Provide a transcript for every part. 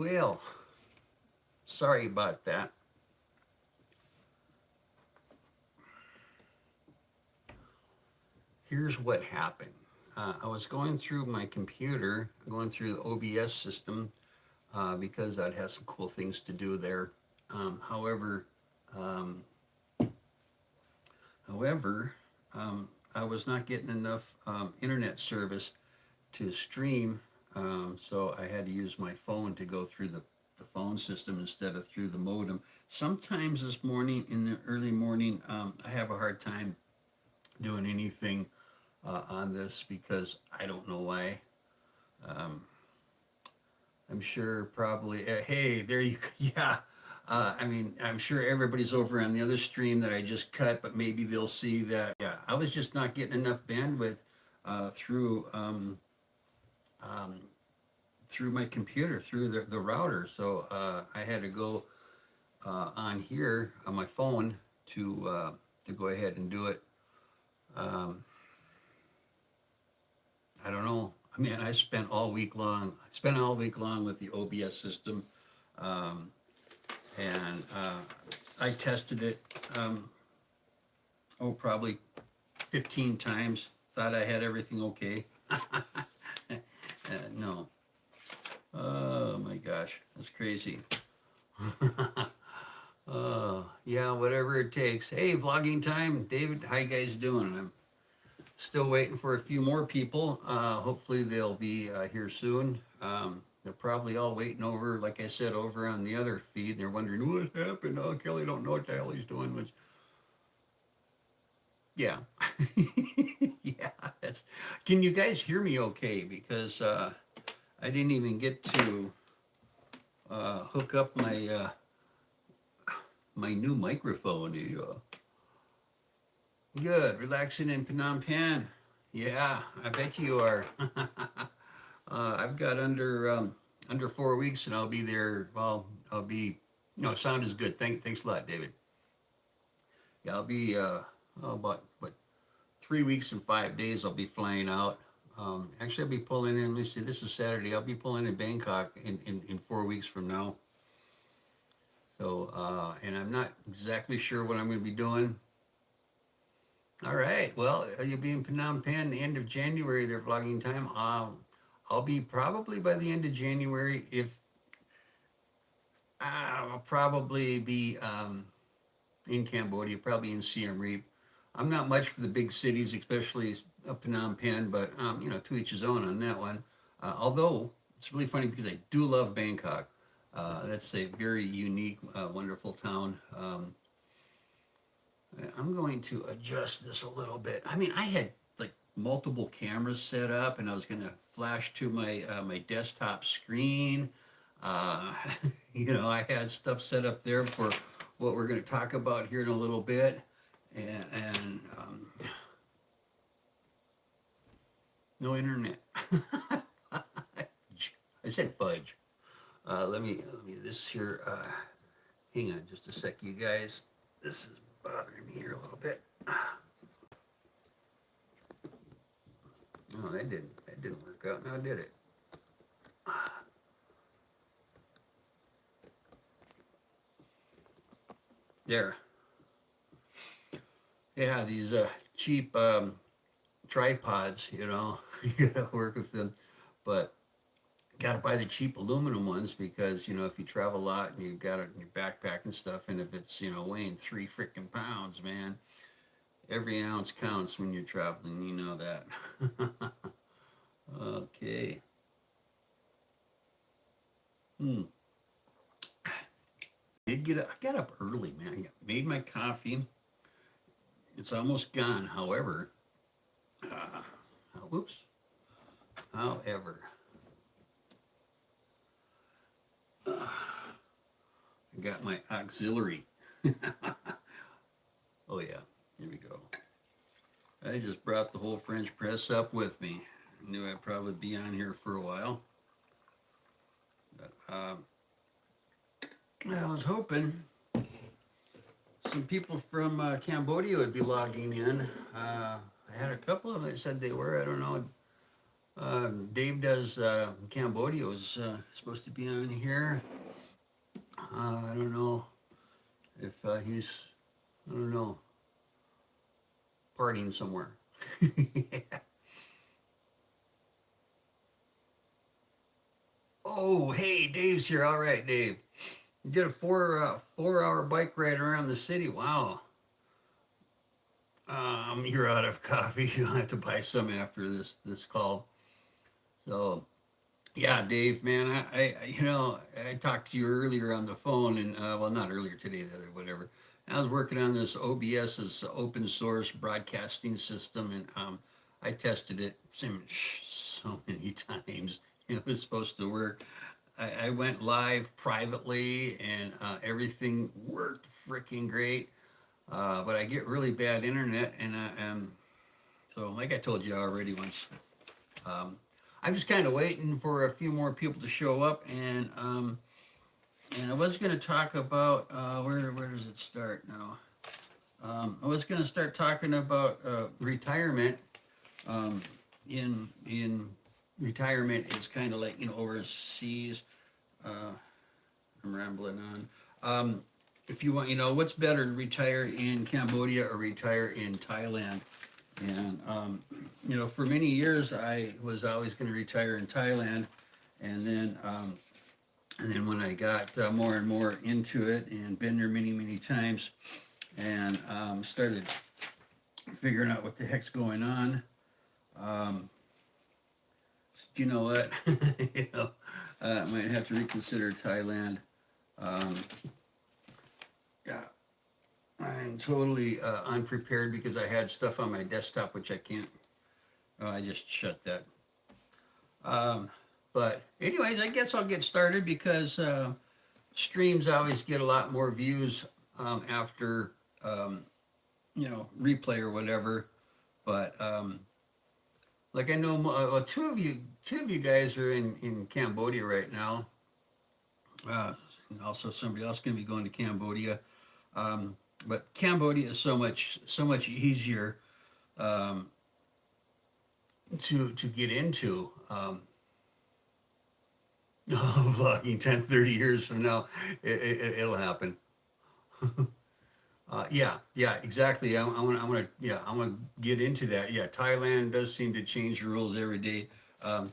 Well, sorry about that. Here's what happened. I was going through my computer, going through the OBS system because I'd have some cool things to do there. However, um, however, I was not getting enough internet service to stream, so I had to use my phone to go through the phone system instead of through the modem. Sometimes this morning, in the early morning, I have a hard time doing anything on this because I don't know why. Um, I'm sure probably, hey, there you, yeah. I mean, I'm sure everybody's over on the other stream that I just cut, but maybe they'll see that. Yeah, I was just not getting enough bandwidth through um, through my computer, through the router. So I had to go on here on my phone to go ahead and do it. Um, I don't know. I mean, I spent all week long. I spent all week long with the OBS system, um, and I tested it. Probably 15 times. Thought I had everything okay. No. Oh my gosh, that's crazy. Yeah, whatever it takes. Hey, vlogging time, David. How you guys doing? I'm still waiting for a few more people. Hopefully they'll be here soon. They're probably all waiting over, like I said, over on the other feed. And they're wondering what happened. Oh, Kelly don't know what the hell he's doing. Which, yeah, yeah. That's. Can you guys hear me okay? Because I didn't even get to hook up my new microphone. Good, relaxing in Phnom Penh. Yeah, I bet you are. I've got under 4 weeks, and I'll be there. Well, I'll be. No, sound is good. Thanks a lot, David. Yeah, I'll be about what 3 weeks and 5 days. I'll be flying out. Actually, I'll be pulling in. Let me see. This is Saturday. I'll be pulling in Bangkok in 4 weeks from now. So, and I'm not exactly sure what I'm going to be doing. All right. Well, you'll be in Phnom Penh the end of January. Their vlogging time. I'll be probably by the end of January. If I'll probably be in Cambodia, probably in Siem Reap. I'm not much for the big cities, especially Phnom Penh, but to each his own on that one. Although it's really funny because I do love Bangkok. That's a very unique, wonderful town. I'm going to adjust this a little bit. I mean, I had like multiple cameras set up, and I was going to flash to my desktop screen. Uh, I had stuff set up there for what we're going to talk about here in a little bit, and no internet. I said fudge. Let me this here. Hang on just a sec, you guys. This is bothering me here a little bit. No, that didn't work out. Now did it? There. Yeah, these cheap tripods. You gotta work with them, but gotta buy the cheap aluminum ones because if you travel a lot and you got it in your backpack and stuff, and if it's weighing 3 freaking pounds, man, every ounce counts when you're traveling. You know that. Okay. Hmm. I got up early, man. I made my coffee. It's almost gone. Uh, whoops. However, I got my auxiliary. Oh yeah, here we go. I just brought the whole French press up with me. I knew I'd probably be on here for a while. But, I was hoping some people from Cambodia would be logging in. I had a couple of them that said they were. I don't know. Dave does Cambodia was supposed to be on here. I don't know if he's, I don't know, partying somewhere. Oh, hey, Dave's here. All right, Dave. You did a 4 hour bike ride around the city. Wow. You're out of coffee. You'll have to buy some after this call. So yeah, Dave, man, I talked to you earlier on the phone, and well, not earlier today, the other whatever. I was working on this OBS's open source broadcasting system, and I tested it so many times. It was supposed to work. I went live privately, and everything worked freaking great. But I get really bad internet, and so like I told you already once, um, I'm just kind of waiting for a few more people to show up, and I was going to talk about where does it start now? I was going to start talking about retirement. Um, in retirement, it's kind of like overseas. Uh, I'm rambling on. If you want, what's better to retire in Cambodia or retire in Thailand? And for many years, I was always going to retire in Thailand, and then when I got more and more into it, and been there many many times, and started figuring out what the heck's going on, um, you know what? I might have to reconsider Thailand. Um, yeah, I'm totally unprepared because I had stuff on my desktop which I can't. Oh, I just shut that. Um, but anyways, I guess I'll get started because streams always get a lot more views after replay or whatever. But like I know, well, two of you guys are in Cambodia right now. And also somebody else going to be going to Cambodia. But Cambodia is so much easier um, to get into. Vlogging 10, 30 years from now, it'll happen. Yeah, exactly. I want to get into that. Yeah, Thailand does seem to change the rules every day. Um,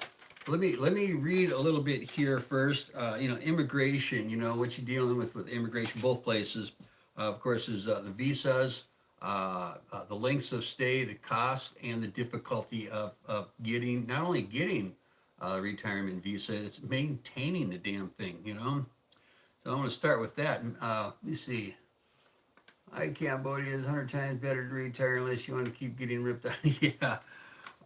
let me read a little bit here first. Immigration. What you're dealing with immigration, both places. Of course, is the visas, the lengths of stay, the cost, and the difficulty of getting not only getting a retirement visa, it's maintaining the damn thing. So I'm going to start with that. Let me see. I Cambodia is 100 times better to retire unless you want to keep getting ripped out. Yeah,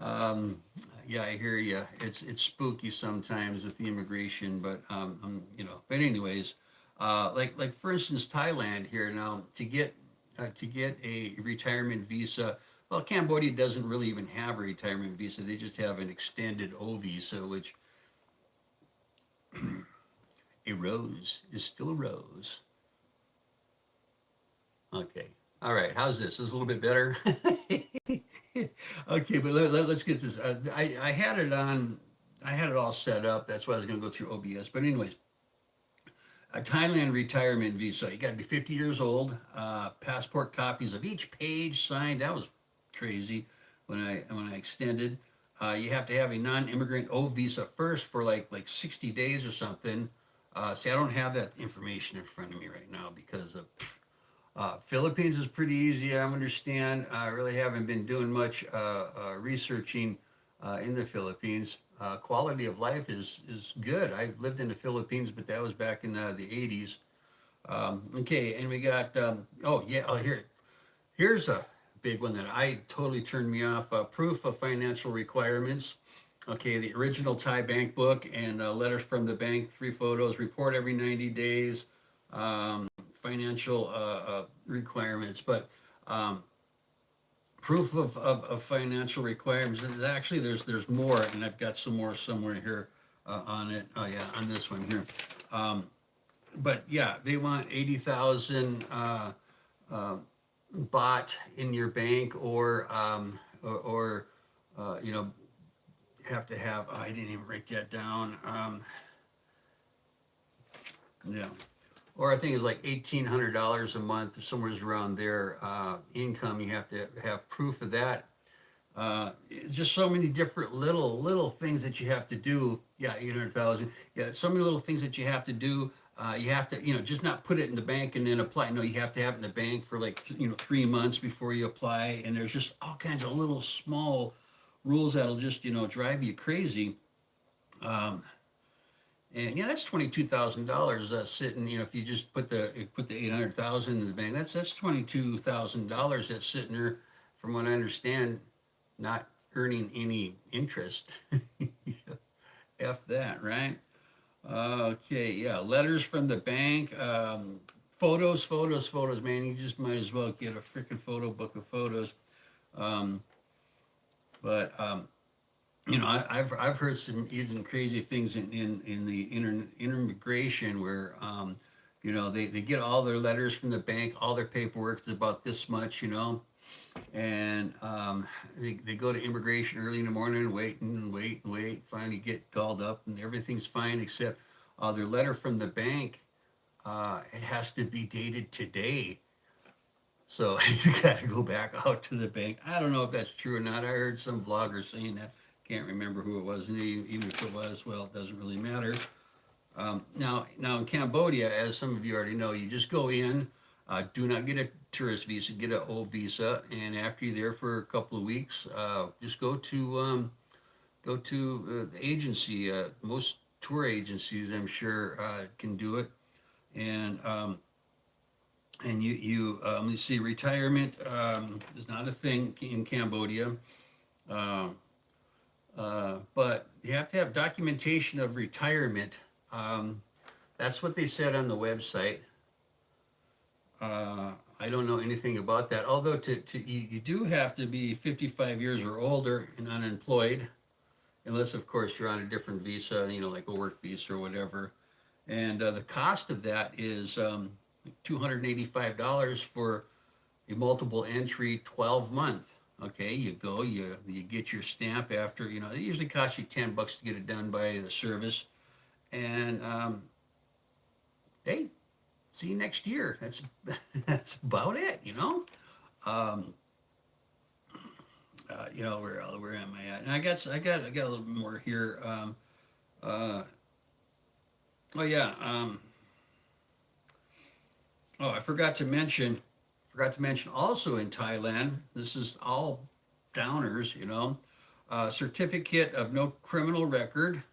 um, yeah, I hear you. It's spooky sometimes with the immigration, but But anyways, like for instance, Thailand here now to get a retirement visa. Well, Cambodia doesn't really even have a retirement visa. They just have an extended O visa, which a rose is still a rose. Okay. All right. How's this? Is a little bit better? Okay, but let's get this. I had it on. I had it all set up. That's why I was going to go through OBS. But anyways, a Thailand retirement visa. You got to be 50 years old. Passport copies of each page signed. That was crazy when I extended. You have to have a non-immigrant O visa first for like 60 days or something. See, I don't have that information in front of me right now because of Philippines is pretty easy. I understand. I really haven't been doing much researching in the Philippines. Quality of life is good. I lived in the Philippines, but that was back in the 80s. Okay, and we got oh yeah, here's a big one that I totally turned me off. Proof of financial requirements. Okay, the original Thai bank book and letters from the bank, 3 photos, report every 90 days. Financial requirements, but um, proof of financial requirements is actually there's more, and I've got some more somewhere here on it. Oh yeah, on this one here. Um, but yeah, they want 80,000 bought in your bank, or have to have, oh, I didn't even write that down. Yeah. Or I think it's like $1,800 a month, or somewhere around there, income. You have to have proof of that. Uh, just so many different little things that you have to do. Yeah, 800,000. Yeah, so many little things that you have to do. You have to, just not put it in the bank and then apply. No, you have to have it in the bank for like 3 months before you apply. And there's just all kinds of little small rules that'll just drive you crazy. Um, and yeah, that's $22,000 sitting. If you just put the 800,000 in the bank, that's $22,000 that's sitting there. From what I understand, not earning any interest. F that, right? Okay, yeah. Letters from the bank, photos, man. You just might as well get a freaking photo book of photos. Um, but I've heard some even crazy things in the immigration where they get all their letters from the bank, all their paperwork is about this much, and they go to immigration early in the morning, wait and wait and wait, finally get called up, and everything's fine except their letter from the bank. It has to be dated today, so he's got to go back out to the bank. I don't know if that's true or not. I heard some vlogger saying that. Can't remember who it was, and even if it was, well, it doesn't really matter. Now in Cambodia, as some of you already know, you just go in, do not get a tourist visa, get an O visa, and after you're there for a couple of weeks, just go to the agency. Most tour agencies, I'm sure, can do it, and let me see, retirement is not a thing in Cambodia. Um, but you have to have documentation of retirement. Um, that's what they said on the website. I don't know anything about that. Although you do have to be 55 years or older and unemployed, unless of course you're on a different visa, like a work visa or whatever. And the cost of that is $285 for a multiple entry 12-month. Okay, you go, you get your stamp after, it usually costs you $10 to get it done by the service. And hey, see you next year. That's that's about it. Um, where am I at? And I got a little bit more here. Uh, oh yeah. Oh, I forgot to mention also in Thailand. This is all downers. Certificate of no criminal record,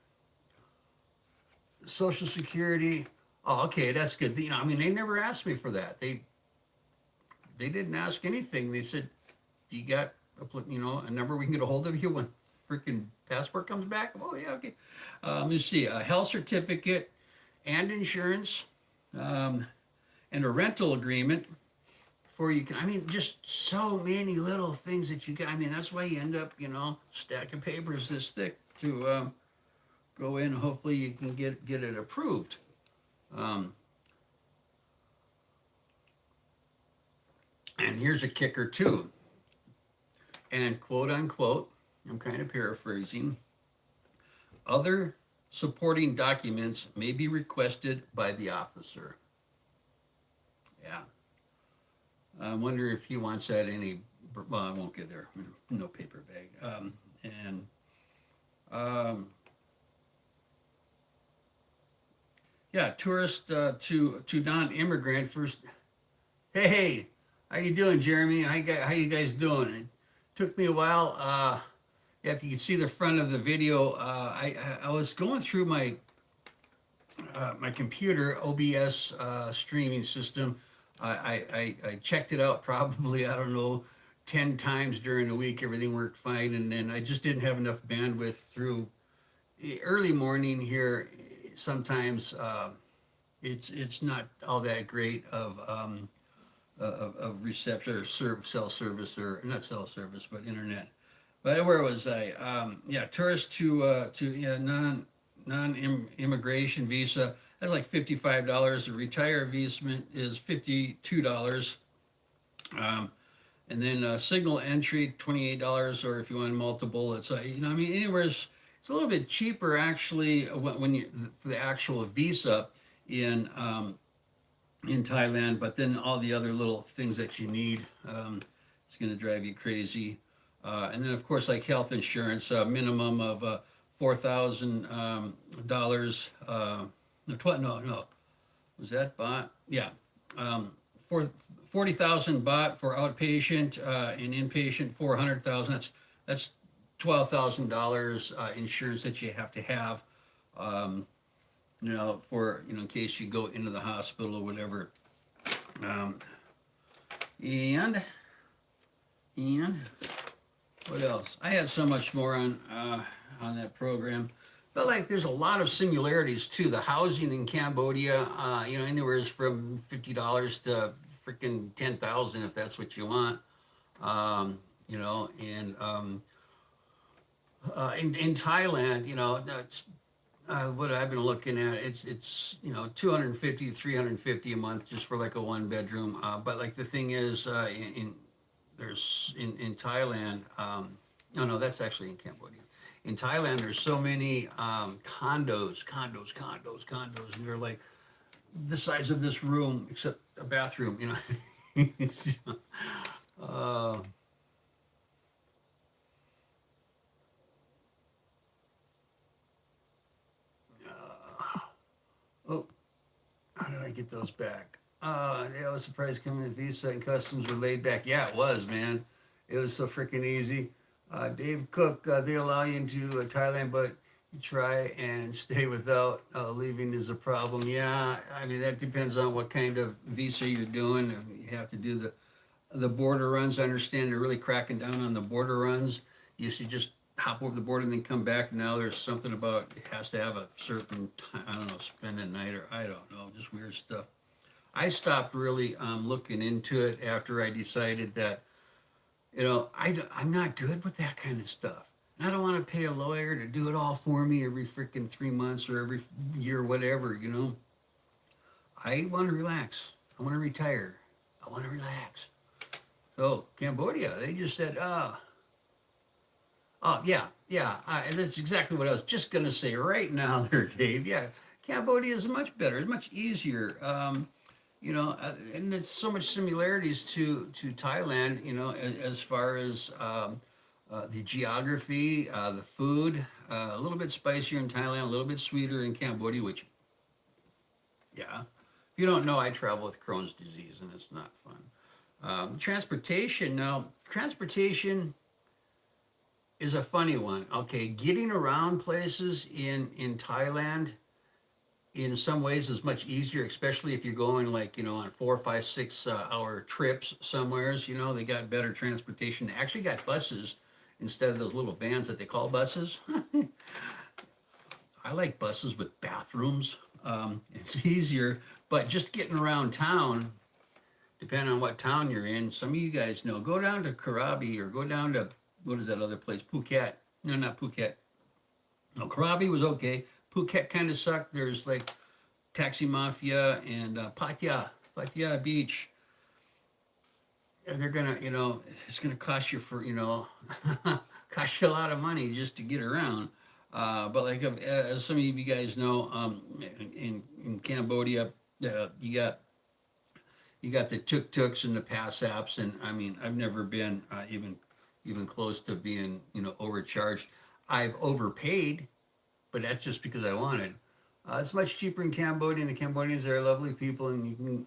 Social Security. Oh, okay, that's good. They never asked me for that. They didn't ask anything. They said, "Do you got a number we can get a hold of you when freaking passport comes back?" Oh yeah, okay. Let me see, a health certificate and insurance, and a rental agreement before you can. Just so many little things that you got. That's why you end up, stack of papers this thick to go in. Hopefully, you can get it approved. Um, and here's a kicker too. And quote unquote, I'm kind of paraphrasing. Other supporting documents may be requested by the officer. Yeah. I wonder if he wants that any. Well, I won't get there. No paper bag. And yeah, tourist to non-immigrant first. Hey, how you doing, Jeremy? How you guys doing? It took me a while. Yeah, if you can see the front of the video, I was going through my computer OBS streaming system. I checked it out probably, I don't know, 10 times during the week. Everything worked fine, and then I just didn't have enough bandwidth through the early morning here. Sometimes it's not all that great of reception or cell service, or not cell service, but internet. But where was I? Yeah, tourist to yeah, non-immigration visa. That's like $55. A retire visa is $52. And then single entry $28, or if you want multiple, it's anywhere it's a little bit cheaper actually when you for the actual visa in in Thailand, but then all the other little things that you need, it's going to drive you crazy. And then, of course, like health insurance, a minimum of $4,000. No, no, was that baht? Yeah, for 40,000 baht for outpatient and inpatient 400,000. That's $12,000 insurance that you have to have. Um, for in case you go into the hospital or whatever. Um, and and what else? I had so much more on that program. But like, there's a lot of similarities too. The housing in Cambodia, anywhere from $50 to freaking 10,000 if that's what you want. And in Thailand, that's what I've been looking at. It's 250 350 a month just for like a one bedroom. But like the thing is, in Thailand. No, that's actually in Cambodia. In Thailand, there's so many condos, and they're like the size of this room, except a bathroom. uh, oh, how did I get those back? Yeah, I was surprised coming in visa and customs were laid back. Yeah, it was, man. It was so freaking easy. Dave Cook, they allow you into Thailand, but you try and stay without leaving is a problem. Yeah, I mean, that depends on what kind of visa you're doing. You have to do the border runs. I understand they're really cracking down on the border runs. You used to just hop over the border and then come back. Now there's something about it has to have a certain time, I don't know, spend a night or I don't know, just weird stuff. I stopped really looking into it after I decided that, I'm not good with that kind of stuff. And I don't want to pay a lawyer to do it all for me every freaking 3 months or every year, whatever. I want to relax. I want to retire. I want to relax. So Cambodia, they just said, yeah, and that's exactly what I was just gonna say right now, there, Dave. Yeah, Cambodia is much better, it's much easier. And it's so much similarities to Thailand. As far as the geography, the food, a little bit spicier in Thailand, a little bit sweeter in Cambodia. Which, yeah, if you don't know, I travel with Crohn's disease, and it's not fun. Transportation. Now, transportation is a funny one. Okay, getting around places in Thailand in some ways is much easier, especially if you're going like on 4, 5, 6 hour trips somewheres. They got better transportation. They actually got buses instead of those little vans that they call buses. I like buses with bathrooms. It's easier, but just getting around town, depending on what town you're in. Some of you guys know, go down to Krabi or go down to, what is that other place? Phuket. No, not Phuket. No, Krabi was okay. Phuket kind of sucked. There's like Taxi Mafia and Pattaya Beach. And they're gonna, it's gonna cost you cost you a lot of money just to get around. But like as some of you guys know, in Cambodia, you got the tuk-tuks and the pass apps, and I mean, I've never been even close to being overcharged. I've overpaid, but that's just because I wanted. It's much cheaper in Cambodia, and the Cambodians are lovely people, and you can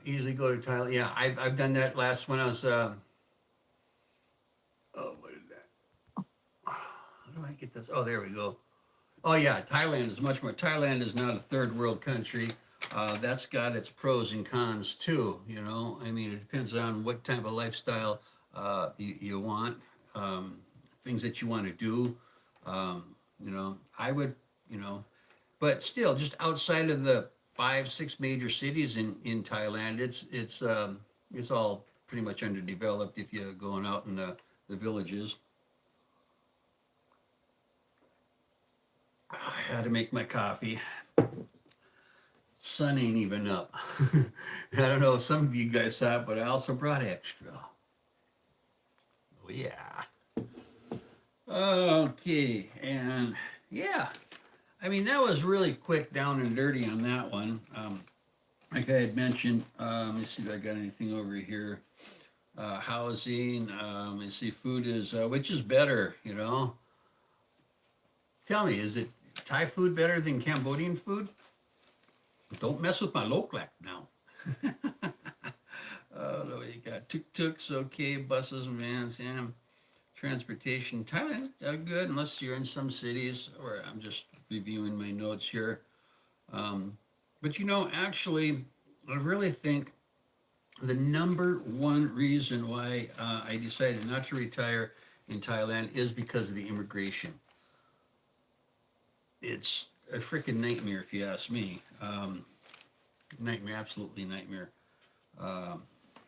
easily go to Thailand. Yeah, I've done that last when I was. Oh, what is that? How do I get this? Oh, there we go. Oh yeah, Thailand is much more. Thailand is not a third world country. That's got its pros and cons too. I mean, it depends on what type of lifestyle you want, things that you want to do. I would, but still, just outside of the 5, 6 major cities in Thailand, it's all pretty much underdeveloped if you're going out in the villages. I had to make my coffee. Sun ain't even up. I don't know if some of you guys saw it, but I also brought extra. Oh yeah. Okay, and yeah, I mean that was really quick, down and dirty on that one. Like I had mentioned, let me see if I got anything over here. Housing, let me see, food is, which is better, you know? Tell me, is it Thai food better than Cambodian food? Don't mess with my loklek now. No, you got tuk-tuks, okay, buses, vans, yeah. Transportation, Thailand, good, unless you're in some cities, or I'm just reviewing my notes here. Um, but you know, actually, I really think the number one reason why I decided not to retire in Thailand is because of the immigration. It's a freaking nightmare, if you ask me. Nightmare, absolutely nightmare. Um,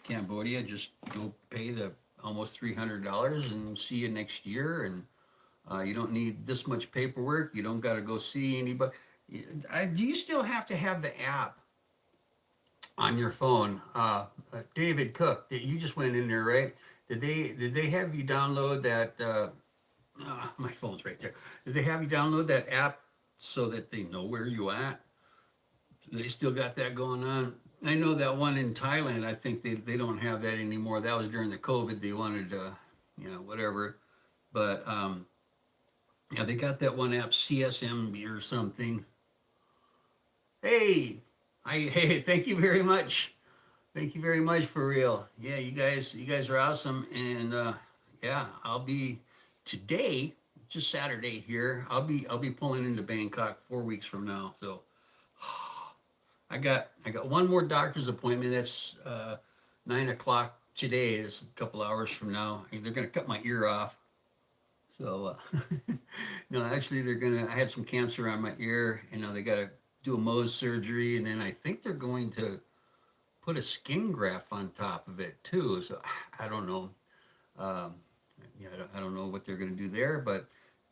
Cambodia, just go pay the almost $300 and see you next year, and you don't need this much paperwork. You don't got to go see anybody. Do you still have to have the app on your phone? David Cook, you just went in there, right? Did they have you download that? My phone's right there. Did they have you download that app so that they know where you at? They still got that going on. I know that one in Thailand. I think they don't have that anymore. That was during the COVID. They wanted whatever. But yeah, they got that one app, CSM or something. Hey, hey, thank you very much. Thank you very much, for real. Yeah, you guys are awesome. And yeah, I'll be today, just Saturday here. I'll be pulling into Bangkok 4 weeks from now. So I got one more doctor's appointment. That's 9 o'clock today. It's a couple hours from now. And they're gonna cut my ear off. So no, actually they're gonna. I had some cancer on my ear, and now they gotta do a Mohs surgery, and then I think they're going to put a skin graft on top of it too. So I don't know. Um, yeah, I don't know what they're gonna do there, but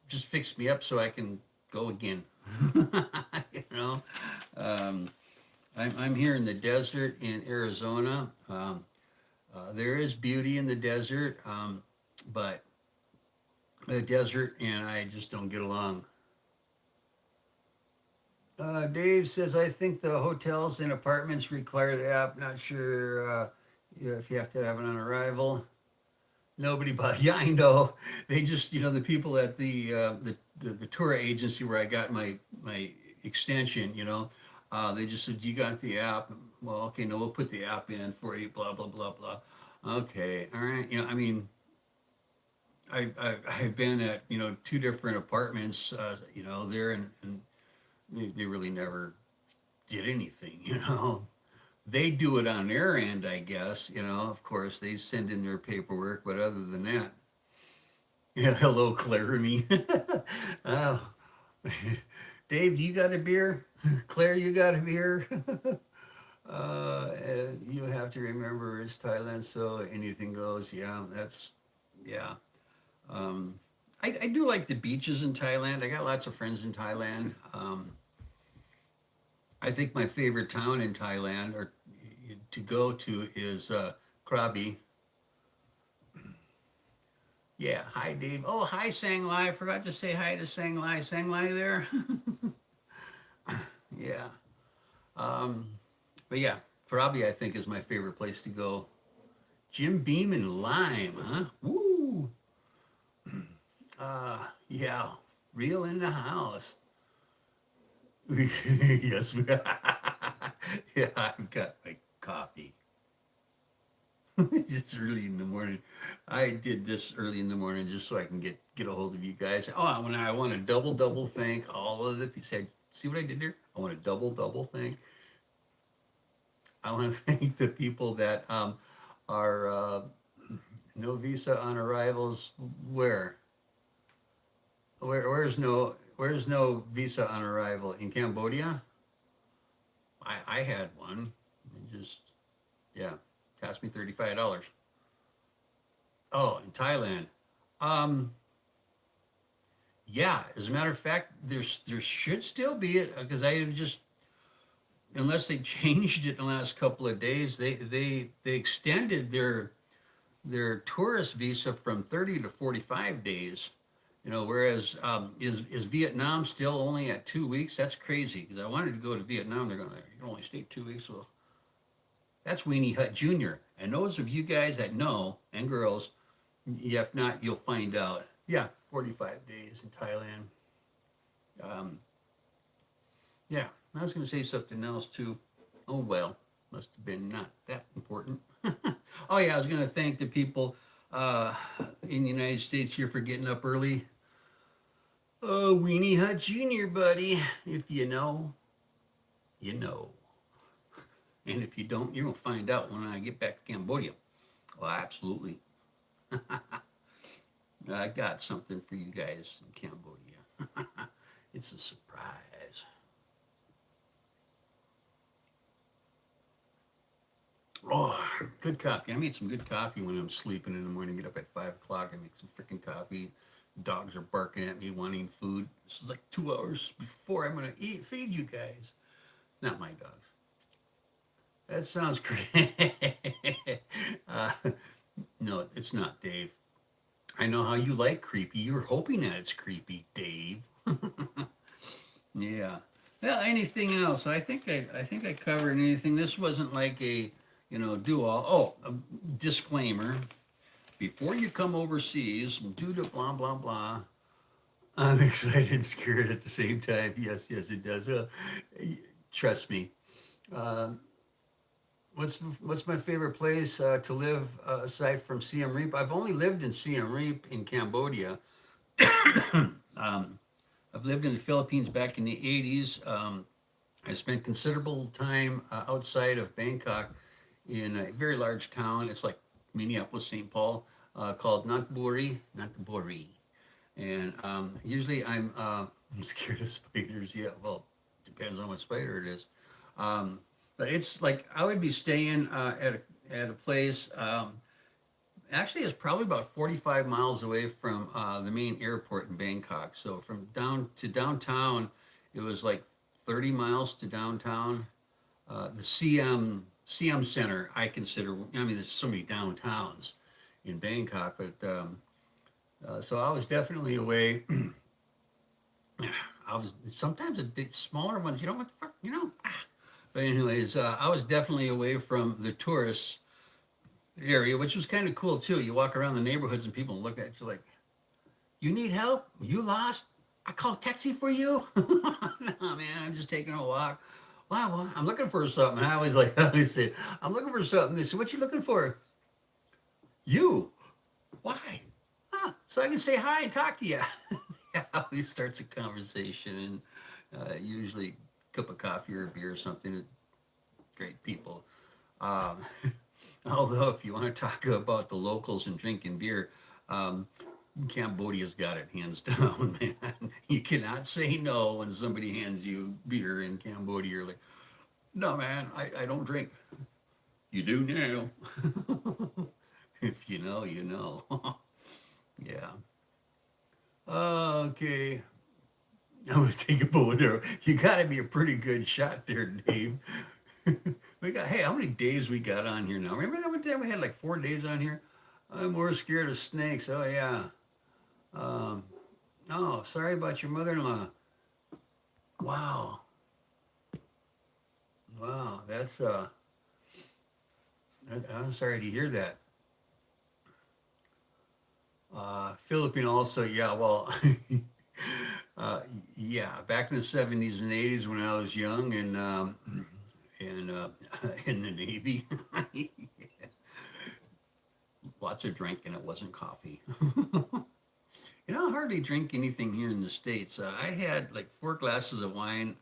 just fix me up so I can go again. you know. Um, I'm here in the desert in Arizona. There is beauty in the desert, but the desert and I just don't get along. Dave says, I think the hotels and apartments require the app. Not sure if you have to have it on arrival. Nobody but yeah, I know. They just the people at the tour agency where I got my extension. They just said you got the app. Well, okay, no, we'll put the app in for you. Blah blah blah blah. Okay, all right. I mean, I've been at two different apartments. There and they really never did anything. They do it on their end, I guess. Of course, they send in their paperwork, but other than that, yeah, hello, Claremy. Oh, Dave, do you got a beer? Claire, you got a beer? And you have to remember it's Thailand, so anything goes. Yeah, yeah. Um, I do like the beaches in Thailand. I got lots of friends in Thailand. I think my favorite town in Thailand or to go to is Krabi. Yeah, hi Dave. Oh, hi Sanglai. I forgot to say hi to Sanglai. Sanglai there. Yeah. But yeah, Krabi I think is my favorite place to go. Jim Beam and Lime, huh? Woo. Yeah, real in the house. Yes. Yeah, I've got my coffee. It's early in the morning. I did this early in the morning just so I can get a hold of you guys. Oh, when I want to double thank all of the people. See what I did there? I want to double thank. I want to thank the people that are no visa on arrivals. Where's no visa on arrival in Cambodia? I had one. It just yeah, cost me $35. Oh, in Thailand. Um, yeah, as a matter of fact, there should still be it because I just unless they changed it in the last couple of days, they extended their tourist visa from 30 to 45 days, Whereas is Vietnam still only at 2 weeks? That's crazy because I wanted to go to Vietnam. They're going to, you can only stay 2 weeks. Well, that's Weenie Hut Jr. And those of you guys that know, and girls, if not, you'll find out. Yeah, 45 days in Thailand. Um, yeah, I was going to say something else too. Oh, well, must have been not that important. Oh, yeah, I was going to thank the people uh, in the United States here for getting up early. Oh, Weenie Hut Jr., buddy. If you know, you know. And if you don't, you're going to find out when I get back to Cambodia. Well, absolutely. I got something for you guys in Cambodia. It's a surprise. Oh, good coffee. I made some good coffee when I'm sleeping in the morning. Get up at 5 o'clock and make some freaking coffee. Dogs are barking at me, wanting food. This is like 2 hours before I'm gonna feed you guys. Not my dogs. That sounds great. uh, no, it's not, Dave. I know how you like creepy. You're hoping that it's creepy, Dave. Yeah. Well, anything else? I think I covered anything. This wasn't like a, do all. Oh, a disclaimer. Before you come overseas, due to blah blah blah. I'm excited and scared at the same time. Yes, yes, it does. Trust me. Uh, what's my favorite place to live aside from Siem Reap? I've only lived in Siem Reap in Cambodia. um, I've lived in the Philippines back in the 80s. I spent considerable time outside of Bangkok in a very large town. It's like Minneapolis, St. Paul, called Nantburi. And usually I'm scared of spiders. Yeah, well, depends on what spider it is. Um, but it's like I would be staying at a place. Actually, it's probably about 45 miles away from the main airport in Bangkok. So from down to downtown, it was like 30 miles to downtown. The CM Center, I consider. I mean, there's so many downtowns in Bangkok, but so I was definitely away. I was sometimes a bit smaller ones. You know what the fuck, But anyways, I was definitely away from the tourists area, which was kind of cool too. You walk around the neighborhoods and people look at you like, "You need help? You lost? I call taxi for you?" No, man, I'm just taking a walk. Wow, well, I'm looking for something. I always say, "I'm looking for something." They say, "What you looking for?" You. Why? Huh, so I can say hi and talk to you. Yeah, always starts a conversation, and usually a cup of coffee or a beer or something. Great people. Um, Although, if you want to talk about the locals and drinking beer, um, Cambodia's got it hands down, man. You cannot say no when somebody hands you beer in Cambodia. You're like, no, man, I don't drink. You do now. If you know, you know. Yeah. Okay. I'm gonna take a bow and arrow. You gotta be a pretty good shot there, Dave. Hey, how many days we got on here now? Remember that one time we had like 4 days on here? I'm more scared of snakes. Oh yeah. Um, oh, sorry about your mother-in-law. Wow. Wow. I'm sorry to hear that. Philippine also, yeah, well, uh, yeah, back in the 70s and 80s when I was young and in the Navy, lots of drinking. It wasn't coffee. I hardly drink anything here in the States. I had like 4 glasses of wine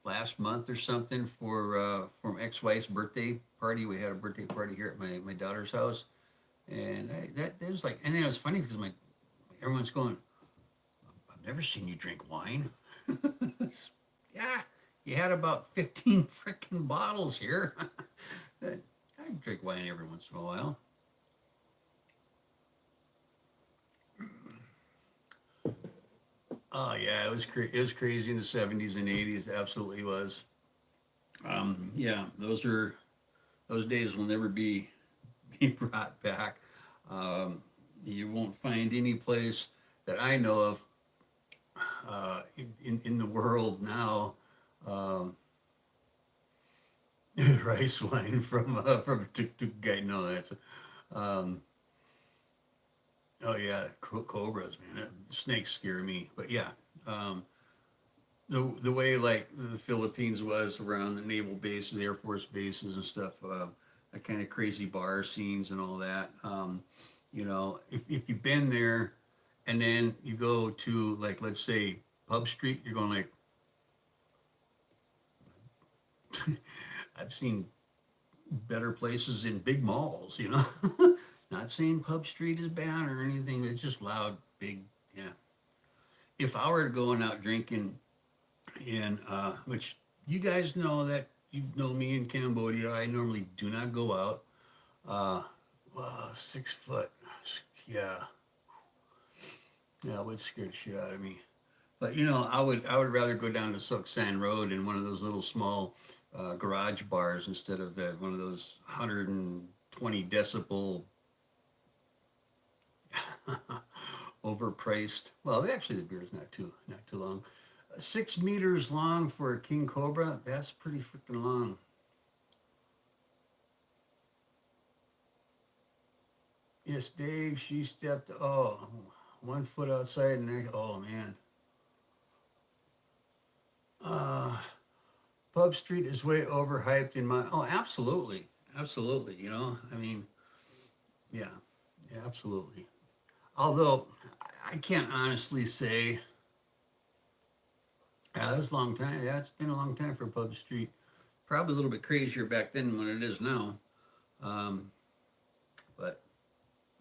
last month or something for ex-wife's birthday party. We had a birthday party here at my daughter's house, and that it was like, and then it was funny because my everyone's going, I've never seen you drink wine. Yeah, you had about 15 freaking bottles here. I drink wine every once in a while. Oh yeah, it was crazy in the 70s and 80s. Absolutely was. Yeah, those days will never be brought back. Um, You won't find any place that I know of in the world now. Um, rice wine from a tuk tuk guy. No, that's um, oh yeah, cobras, man. Snakes scare me, but yeah, um, the way like the Philippines was around the naval bases, the Air Force bases and stuff, that kind of crazy bar scenes and all that. If you've been there, and then you go to like let's say Pub Street, you're going like, I've seen better places in big malls. Not saying Pub Street is bad or anything. It's just loud, big, yeah. If I were going out drinking in, which you guys know that you know me in Cambodia, I normally do not go out. Uh, 6 foot, yeah, yeah, it would scare the shit out of me. But I would rather go down to Sok San Road in one of those little small garage bars instead of that one of those 120 decibel overpriced. Well, actually, the beer is not too long. 6 meters long for a king cobra. That's pretty freaking long. Yes, Dave. She stepped. Oh, 1 foot outside, and oh man. Uh, Pub Street is way overhyped in my. Oh, absolutely, absolutely. I mean, yeah, yeah, absolutely. Although I can't honestly say. Yeah, that was a long time. Yeah, it's been a long time for Pub Street. Probably a little bit crazier back then than it is now. Um, but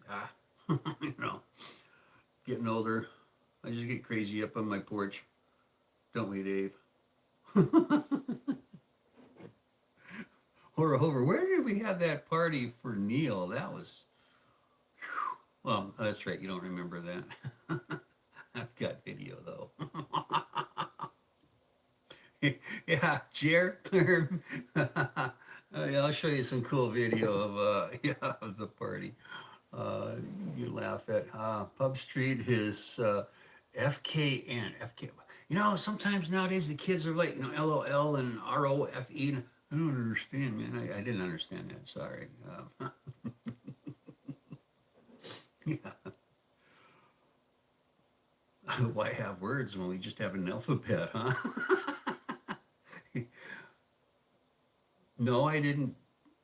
ah, you know, getting older, I just get crazy up on my porch, don't we, Dave? Or over. Where did we have that party for Neil? That was well. That's right. You don't remember that. I've got video though. Yeah, Jared. Yeah, I'll show you some cool video of yeah, of the party. Uh, you laugh at Pub Street is FKN. FK. Sometimes nowadays the kids are like, LOL and ROFE. I don't understand, man. I didn't understand that. Sorry. Yeah. Why have words when we just have an alphabet, huh? No, I didn't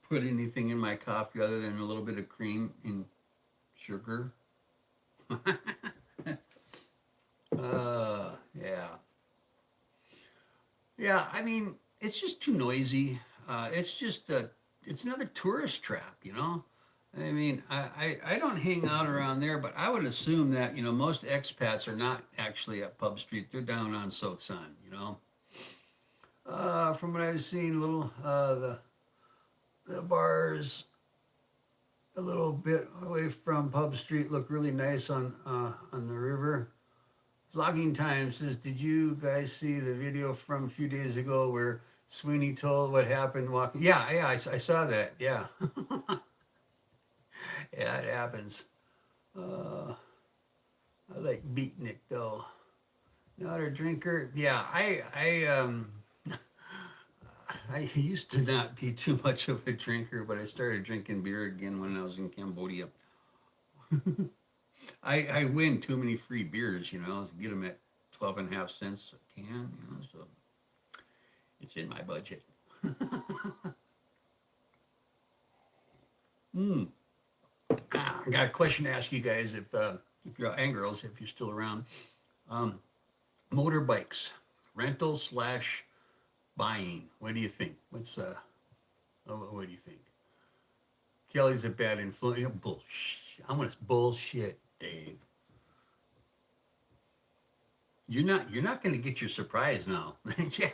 put anything in my coffee other than a little bit of cream and sugar. Yeah. Yeah, I mean, it's just too noisy. It's another tourist trap. I mean, I don't hang out around there, but I would assume that, most expats are not actually at Pub Street. They're down on Soksan. From what I've seen, the bars a little bit away from Pub Street look really nice on the river. Vlogging Time says, did you guys see the video from a few days ago where Sweeney told what happened walking? Yeah, yeah, I saw that. Yeah, yeah, it happens. Uh, I like Beatnik though. Not a drinker. Yeah, I used to not be too much of a drinker, but I started drinking beer again when I was in Cambodia. I win too many free beers, get them at 12 and a half cents a can, so it's in my budget. Mm. I got a question to ask you guys if you're and girls, if you're still around. Um, Motorbikes, rental slash buying. What do you think? What do you think? Kelly's a bad influence. Bullshit. I'm gonna bullshit, Dave. You're not gonna get your surprise now. Yeah,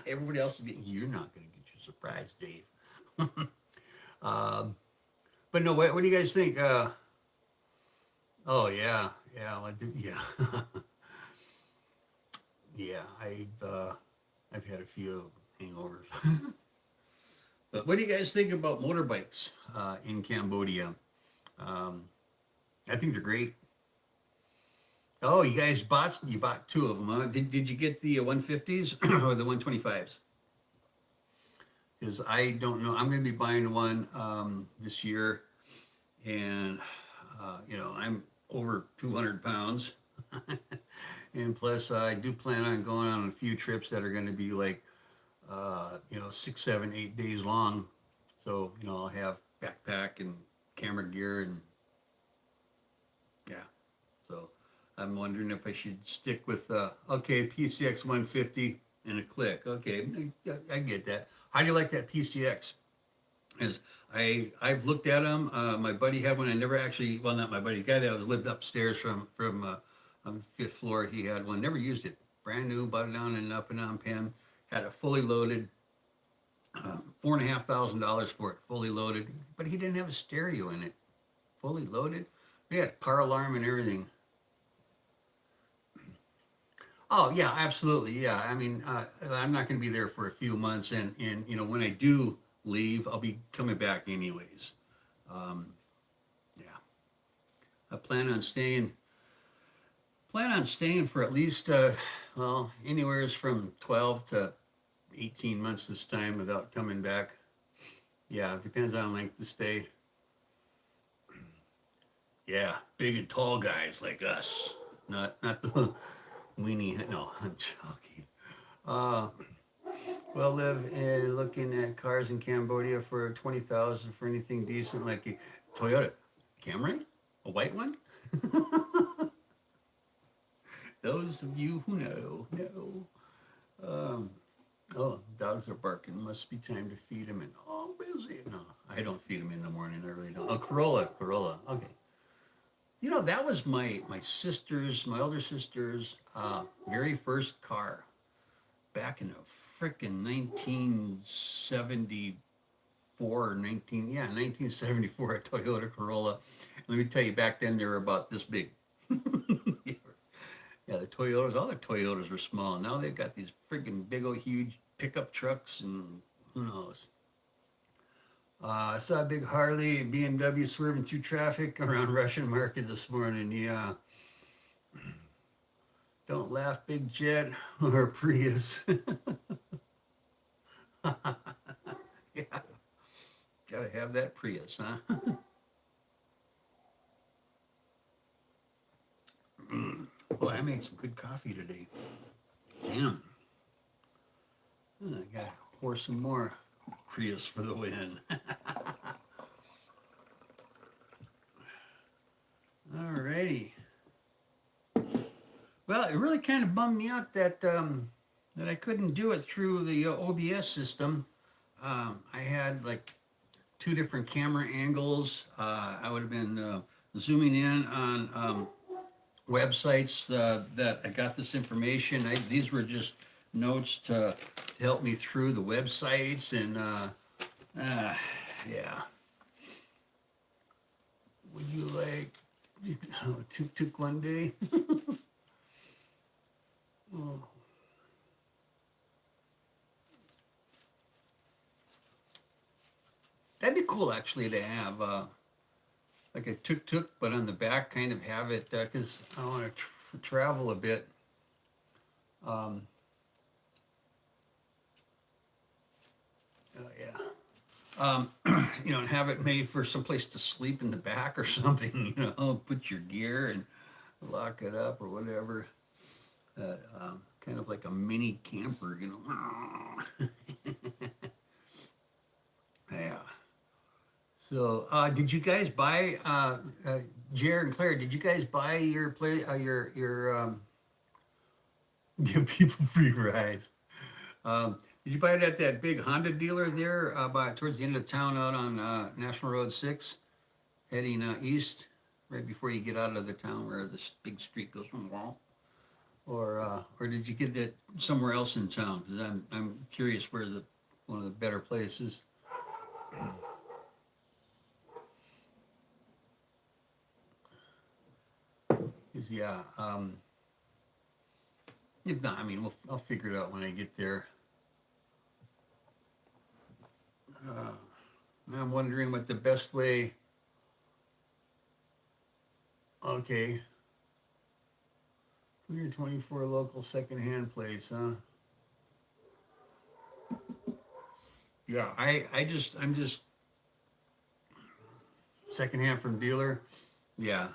everybody else is getting. You're not gonna get your surprise, Dave. um, but no, what do you guys think? Oh yeah, yeah, yeah, yeah. I've had a few hangovers. But what do you guys think about motorbikes in Cambodia? Um, I think they're great. Oh, you bought two of them, huh? Did you get the 150s or the 125s? Because I don't know. I'm going to be buying one this year, and I'm over 200 pounds, and plus I do plan on going on a few trips that are going to be like 6, 7, 8 days long. So I'll have backpack and camera gear and yeah. So I'm wondering if I should stick with okay, PCX 150 and a click. Okay, I get that. How do you like that PCX? As I've looked at them. My buddy had one. I never actually, well, not my buddy, the guy that was lived upstairs from on the fifth floor. He had one. Never used it. Brand new. Bought it down in Up and Down Penn. Had it fully loaded. $4,500 for it, fully loaded. But he didn't have a stereo in it. Fully loaded. He had a car alarm and everything. Oh yeah, absolutely. Yeah, I mean, I'm not going to be there for a few months, and when I do leave, I'll be coming back anyways. Um, yeah, I plan on staying for at least anywhere from 12 to 18 months this time without coming back. Yeah, it depends on length of stay. Yeah, big and tall guys like us, not the weenie. No, I'm joking. Uh, Well, live looking at cars in Cambodia for 20,000 for anything decent like a Toyota Camry, a white one. Those of you who know. Um, oh, dogs are barking. Must be time to feed them. And oh, busy. No, I don't feed them in the morning. I really don't. Oh, Corolla. Okay. That was my older sister's very first car back in the frickin' 1974 or 1974, a Toyota Corolla. Let me tell you, back then they were about this big. Yeah, all the Toyotas were small. Now they've got these freaking big old huge pickup trucks and who knows. I saw a big Harley and BMW swerving through traffic around Russian Market this morning. Yeah, don't laugh, big jet or Prius. Yeah, gotta have that Prius, huh? Boy, I made some good coffee today. Damn. I gotta pour some more Prius for the win. Alrighty. Well, it really kind of bummed me out that I couldn't do it through the OBS system. I had like two different camera angles. I would have been zooming in on websites that I got this information. These were just notes to help me through the websites and yeah. Would you like tuk one day? Oh, that'd be cool actually to have like a tuk, but on the back, kind of have it because I want to travel a bit. Um, yeah. And have it made for some place to sleep in the back or something. Put your gear and lock it up or whatever. Kind of like a mini camper. Yeah. So, did you guys buy, Jared and Claire? Did you guys buy your play, give people free rides? Did you buy it at that big Honda dealer there, by towards the end of town out on National Road 6, heading east, right before you get out of the town where this big street goes from wall? Or did you get it somewhere else in town? Because I'm curious where one of the better places. Is yeah. If not, I mean, I'll figure it out when I get there. I'm wondering what the best way Okay. 124 local secondhand place, huh? Yeah, I'm just secondhand from dealer. Yeah.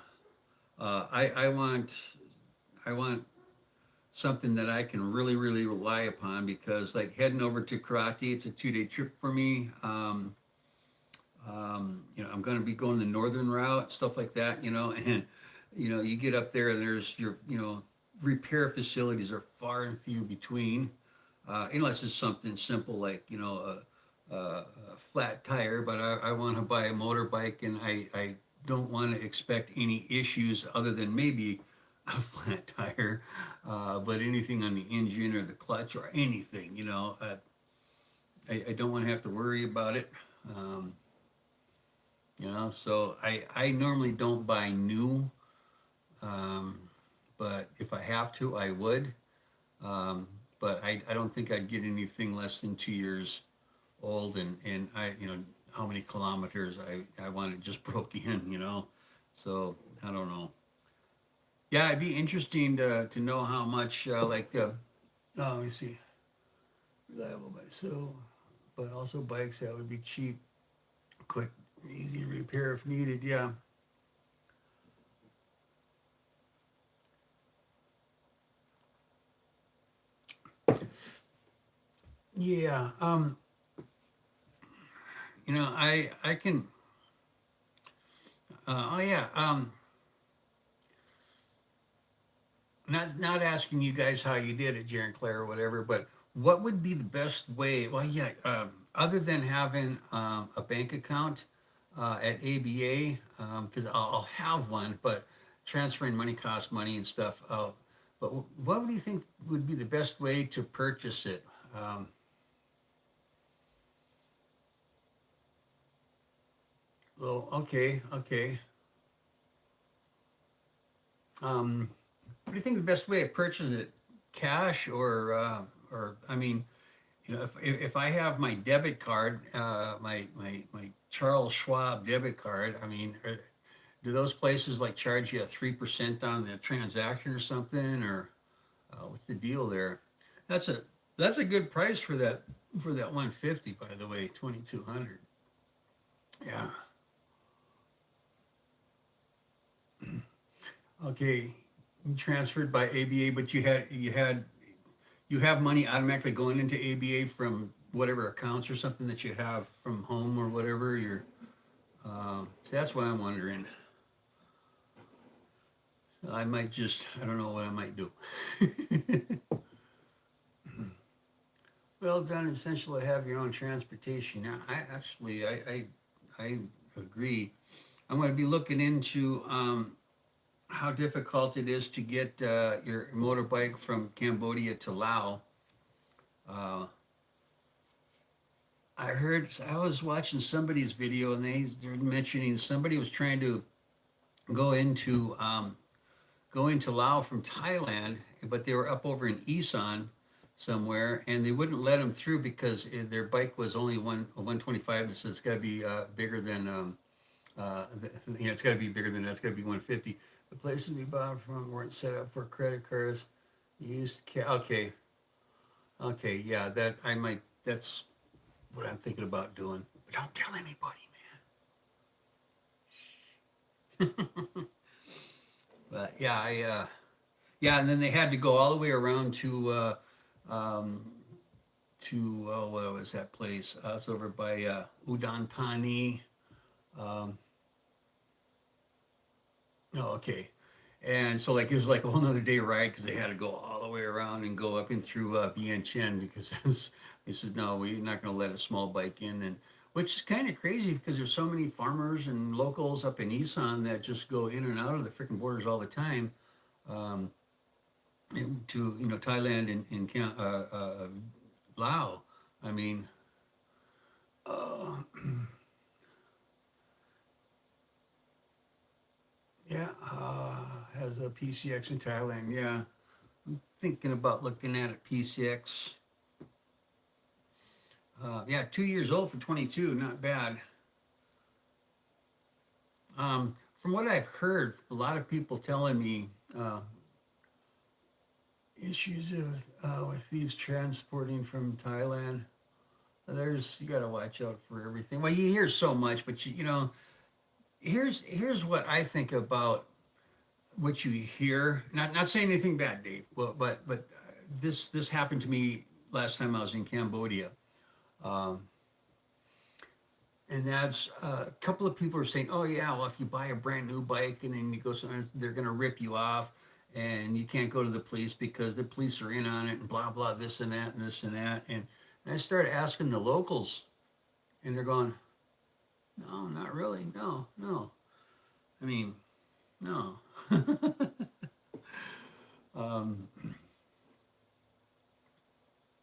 I want something that I can really rely upon because like heading over to karate, it's a 2 day trip for me. I'm going to be going the northern route, stuff like that, and you get up there and there's repair facilities are far and few between, unless it's something simple like, a flat tire, but I want to buy a motorbike and I don't want to expect any issues other than maybe a flat tire, but anything on the engine or the clutch or anything, I don't want to have to worry about it. Um, so I normally don't buy new, um, but if I have to, I would. Um, but I don't think I'd get anything less than 2 years old, and how many kilometers I want it just broke in. So I don't know. Yeah, it'd be interesting to know how much oh, let me see, reliable bike. So, but also bikes that would be cheap, quick, easy to repair if needed. Yeah. Yeah. I can. Oh yeah. Not asking you guys how you did it, Jaron Claire or whatever, but what would be the best way? Well, yeah. Other than having a bank account at ABA, because I'll have one, but transferring money costs money and stuff. But what do you think would be the best way to purchase it? Um, oh, okay, okay. What do you think the best way to purchase it? Cash or I mean, if I have my debit card, my Charles Schwab debit card, I mean, do those places like charge you a 3% on the transaction or something, or what's the deal there? That's a that's a good price for that 150, by the way, 2200. Yeah. Okay. You transferred by ABA, but you have money automatically going into ABA from whatever accounts or something that you have from home or whatever. So that's what I'm wondering. I might I don't know what I might do. Well done, essential to have your own transportation. Yeah, I agree. I'm going to be looking into how difficult it is to get your motorbike from Cambodia to Laos. Uh, I was watching somebody's video and they're mentioning somebody was trying to go into go into Laos from Thailand, but they were up over in Isan somewhere, and they wouldn't let them through because their bike was only 125. It says it's got to be bigger than it's got to be bigger than that. It's got to be 150. The places we bought from weren't set up for credit cards. Okay, okay, yeah, that I might. That's what I'm thinking about doing. But don't tell anybody, man. But yeah, yeah, and then they had to go all the way around um, what was that place? It's over by Udon Thani. Um, oh, okay. And so like it was like a whole nother day ride because they had to go all the way around and go up and through Vientiane because they said no, we're not going to let a small bike in, and which is kind of crazy because there's so many farmers and locals up in Isan that just go in and out of the freaking borders all the time. Um, to Thailand and Lao. I mean, uh, yeah, has a PCX in Thailand. Yeah, thinking about looking at it. PCX. Yeah, 2 years old for 22. Not bad. from what I've heard, a lot of people telling me issues with thieves transporting from Thailand. There's you got to watch out for everything. Well, you hear so much, but here's what I think about what you hear. Not saying anything bad, Dave. Well, but this happened to me last time I was in Cambodia. Um, and that's a couple of people are saying, "Oh yeah, well if you buy a brand new bike and then you go somewhere, they're going to rip you off, and you can't go to the police because the police are in on it and blah blah this and that and this and that." And I started asking the locals, and they're going, "No, not really. No, no. I mean, no." um,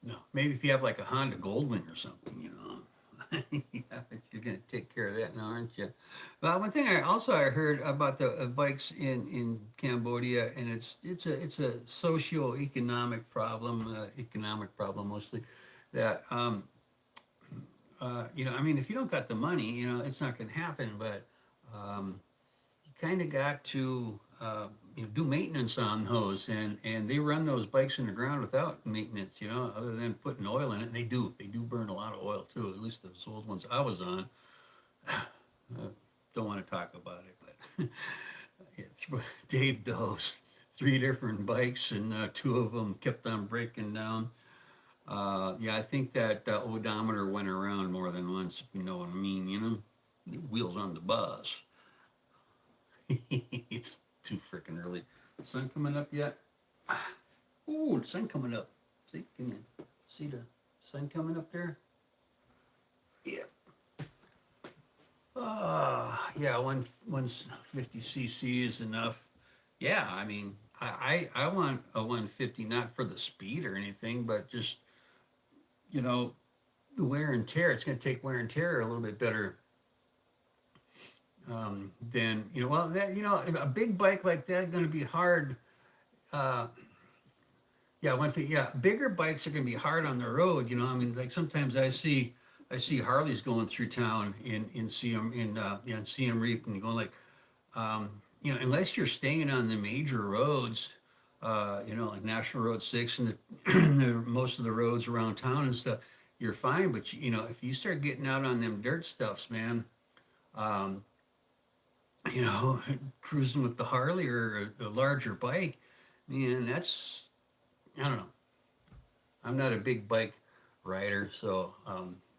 no, maybe if you have like a Honda Goldwing or something, yeah, but you're going to take care of that now, aren't you? Well, one thing I heard about the bikes in Cambodia, and it's a socio-economic problem, economic problem mostly. That I mean, if you don't got the money, it's not going to happen. But um, you kind of got to do maintenance on those, and they run those bikes in the ground without maintenance, other than putting oil in it. And they do burn a lot of oil too. At least those old ones I was on. Don't want to talk about it, but Dave knows 3 different bikes, and 2 of them kept on breaking down. Yeah, I think that odometer went around more than once, if you know what I mean. Wheels on the bus. It's too freaking early. Sun coming up yet? Ooh, the sun coming up. See, can you see the sun coming up there? Yeah. Yeah, 150 cc is enough. Yeah, I mean, I want a 150, not for the speed or anything, but just, you know, the wear and tear. It's going to take wear and tear a little bit better than, well, that, a big bike like that going to be hard. Uh, yeah, one thing, yeah, bigger bikes are going to be hard on the road. I mean, like sometimes I see Harleys going through town in CM in CM Reap, and going like, unless you're staying on the major roads, like National Road 6 and most of the roads around town and stuff, you're fine. But if you start getting out on them dirt stuffs, man, um, cruising with the Harley or a larger bike, man, I don't know. I'm not a big bike rider, so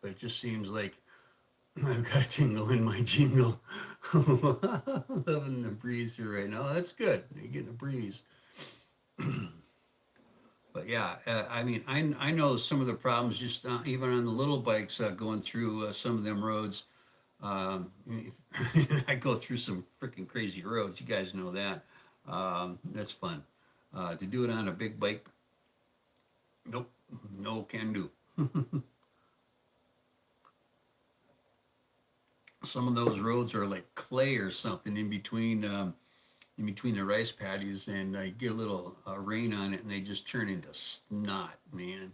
but it just seems like I've got a tingle in my jingle. Loving the breeze here right now. That's good. You're getting a breeze. But yeah, I mean, I know some of the problems just even on the little bikes going through some of them roads. I go through some freaking crazy roads. You guys know that. That's fun. To do it on a big bike, nope, no can do. Some of those roads are like clay or something in between the rice paddies, and I get a little rain on it, and they just turn into snot, man.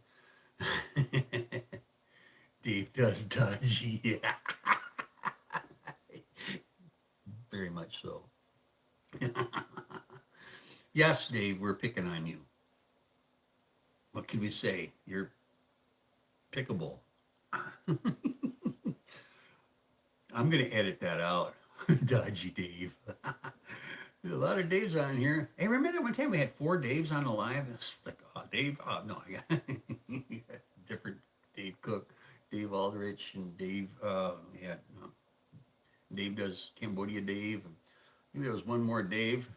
Dave does dodgy, yeah, very much so. Yes, Dave, we're picking on you. What can we say? You're pickable. I'm gonna edit that out. Dodgy Dave. A lot of Daves on here. Hey, remember that one time we had 4 Daves on the live? It's like, oh, Dave. Oh, no, I got different Dave Cook, Dave Aldrich, and Dave. Yeah, no. Dave does Cambodia Dave. And maybe there was one more Dave.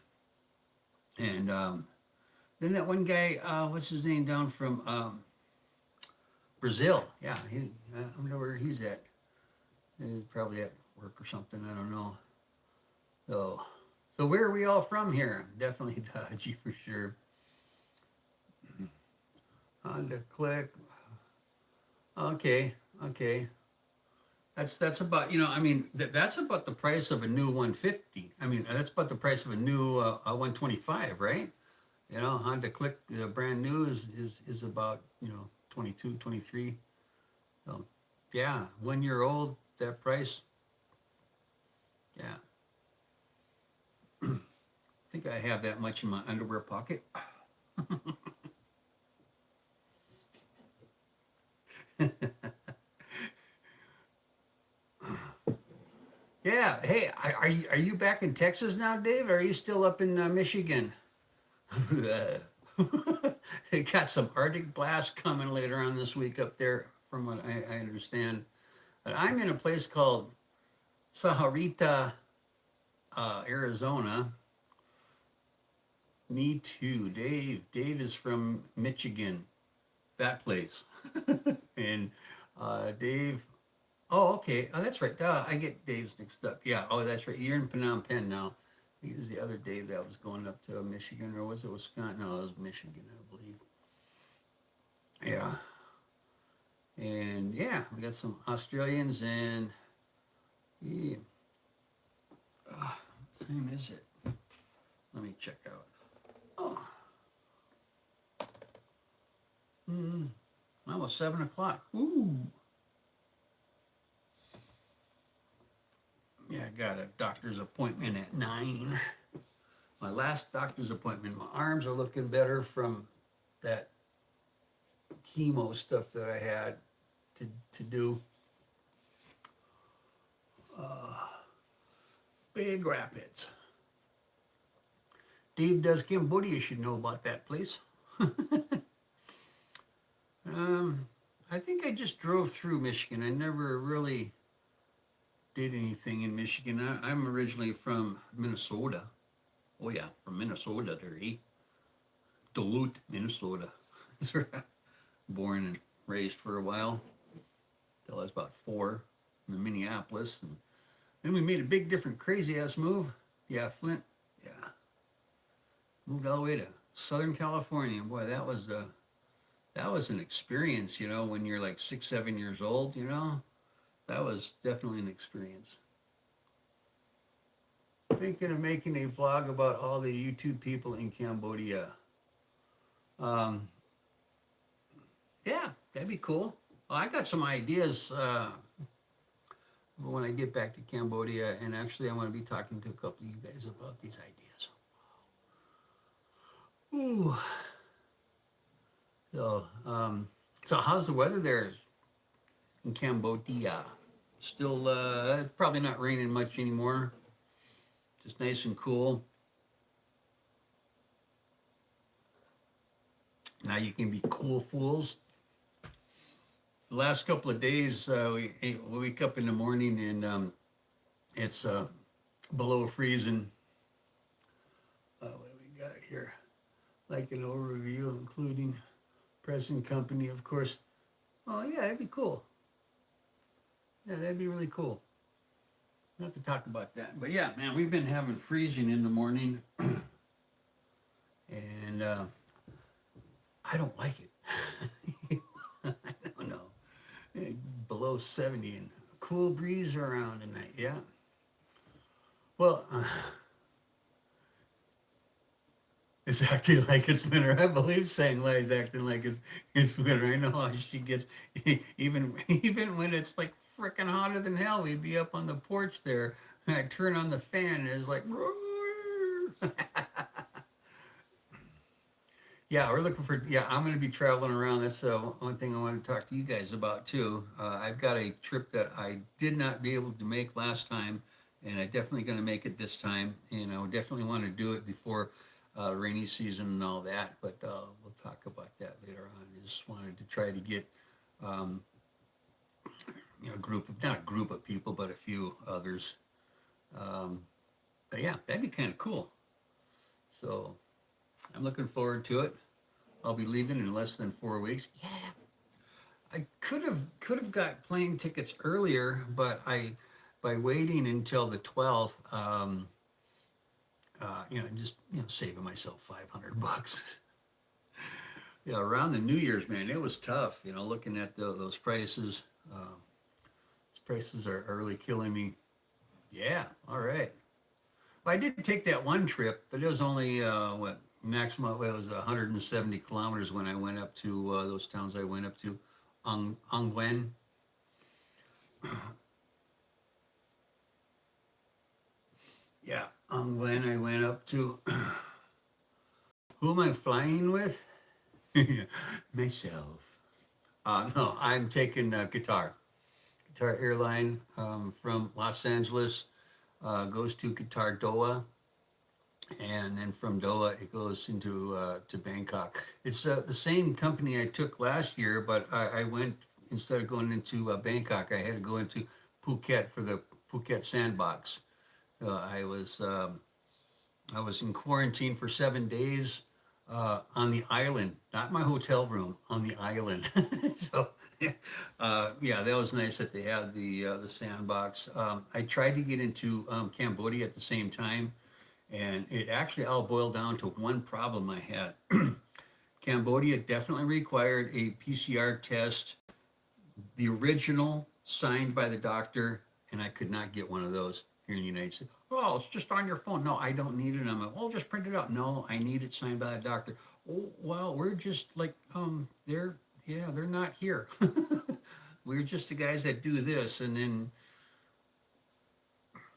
And then that one guy, what's his name, down from Brazil. Yeah, I wonder where he's at. He's probably at work or something. I don't know. So where are we all from here? Definitely dodgy for sure. Honda Click. Okay, okay. That's about, I mean, that's about the price of a new 150. I mean, that's about the price of a new 125, right? Honda Click, brand new is about, 22, 23. So, yeah, 1 year old, that price. Yeah. think I have that much in my underwear pocket. Yeah. Hey, are you back in Texas now, Dave? Or are you still up in Michigan? They got some Arctic blast coming later on this week up there, from what I understand. But I'm in a place called Sahuarita, Arizona. Me too, Dave. Dave is from Michigan, that place. And Dave, oh, okay. Oh, that's right. I get Dave's mixed up. Yeah. Oh, that's right. You're in Phnom Penh now. He was the other Dave that was going up to Michigan, or was it Wisconsin? No, it was Michigan, I believe. Yeah. And yeah, we got some Australians, and yeah, what time is it? Let me check out. Oh, almost 7 o'clock. Ooh. Yeah, I got a doctor's appointment at 9. My last doctor's appointment. My arms are looking better from that chemo stuff that I had to do. Big Rapids. Dave does Cambodia. Should know about that place. I think I just drove through Michigan. I never really did anything in Michigan. I'm originally from Minnesota. Oh yeah, from Minnesota, there. Duluth, Minnesota. That's where I was born and raised for a while, till I was about 4, in Minneapolis, and then we made a big, different, crazy ass move. Yeah, Flint. Yeah, moved all the way to Southern California. Boy, that was an experience. When you're like 6, 7 years old. That was definitely an experience. Thinking of making a vlog about all the YouTube people in Cambodia. Um, yeah, that'd be cool. Well, I got some ideas when I get back to Cambodia, and actually, I want to be talking to a couple of you guys about these ideas. Ooh. So how's the weather there in Cambodia? Still, probably not raining much anymore. Just nice and cool. Now you can be cool fools. The last couple of days, we wake up in the morning, and it's below freezing. What do we got here? Like an overview, including present company, of course. Oh yeah, that'd be cool. Yeah, that'd be really cool. We'll have to talk about that. But yeah, man, we've been having freezing in the morning, and I don't like it. I don't know. Below 70 and a cool breeze around tonight. Yeah. Well, it's acting like it's winter. I believe Sangla is acting like it's winter. I know how she gets, even when it's like freaking hotter than hell. We'd be up on the porch there, and I turn on the fan, and it's like, yeah, we're looking for. Yeah, I'm going to be traveling around. That's one thing I want to talk to you guys about too. I've got a trip that I did not be able to make last time, and I definitely going to make it this time. Definitely want to do it before rainy season and all that. But we'll talk about that later on. I just wanted to try to get a group of, not a group of people, but a few others. But yeah, that'd be kind of cool. So I'm looking forward to it. I'll be leaving in less than 4 weeks. Yeah, I could have got plane tickets earlier, but by waiting until the 12th, just saving myself $500. Yeah, around the New Year's, man, it was tough. Looking at those prices. Those prices are really killing me. Yeah, all right. Well, I did take that one trip, but it was only maximum. It was 170 kilometers when I went up to those towns I went up to, Angwen. Yeah, Angwen I went up to. Who am I flying with? Myself. No, I'm taking Qatar airline from Los Angeles, goes to Qatar Doha, and then from Doha it goes into to Bangkok. It's the same company I took last year, but I went, instead of going into Bangkok, I had to go into Phuket for the Phuket Sandbox. I was in quarantine for 7 days on the island, not my hotel room, on the island. So, yeah, that was nice that they had the sandbox. I tried to get into Cambodia at the same time, and it actually all boiled down to one problem I had. Cambodia definitely required a PCR test, the original signed by the doctor, and I could not get one of those here in the United States. Oh, it's just on your phone. No, I don't need it. I'm like, well, just print it out. No, I need it signed by the doctor. Oh, well, we're just like, they're not here. We're just the guys that do this. And then,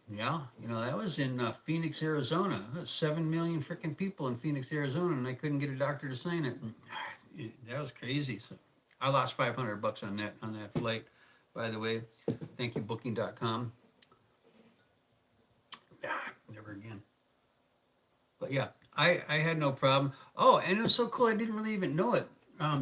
yeah, that was in Phoenix, Arizona. 7 million freaking people in Phoenix, Arizona, and I couldn't get a doctor to sign it. That was crazy. So I lost $500 on that flight, by the way. Thank you, Booking.com. Never again. But yeah, I had no problem. Oh, and it was so cool. I didn't really even know it. I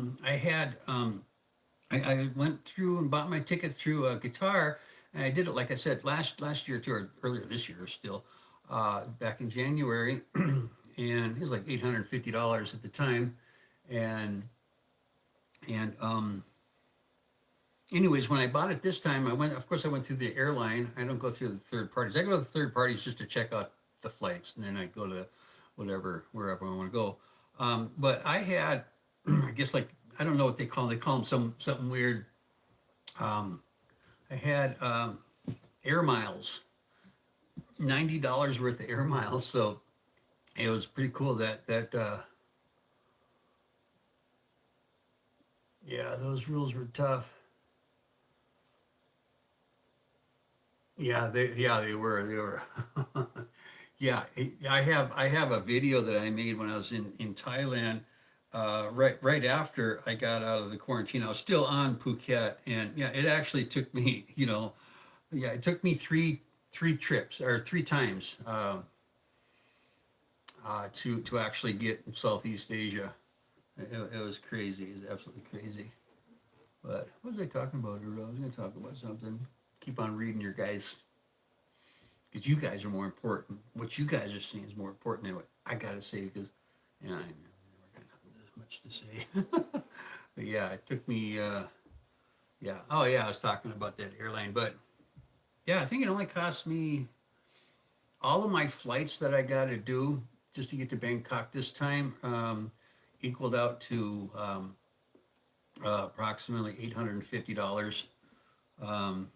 went through and bought my ticket through a guitar, and I did it like I said last year too, or earlier this year still, back in January, and it was like $850 at the time, and and anyways, when I bought it this time, of course, I went through the airline. I don't go through the third parties. I go to the third parties just to check out the flights, and then I go to wherever I want to go. But I had, I guess, like, I don't know what they call them. They call them something weird. Um, I had air miles, $90 worth of air miles. So it was pretty cool that yeah, those rules were tough. Yeah, they were. Yeah, I have a video that I made when I was in Thailand. Right after I got out of the quarantine, I was still on Phuket, and yeah, it actually took me, yeah, it took me three trips or three times to actually get Southeast Asia. It was crazy. It was absolutely crazy. But what was I talking about? I was going to talk about something. Keep on reading your guys, because you guys are more important. What you guys are saying is more important than what I got to say, because I never got nothing much to say. But yeah, it took me, yeah. Oh yeah, I was talking about that airline. But yeah, I think it only cost me, all of my flights that I got to do just to get to Bangkok this time, equaled out to approximately $850. Um,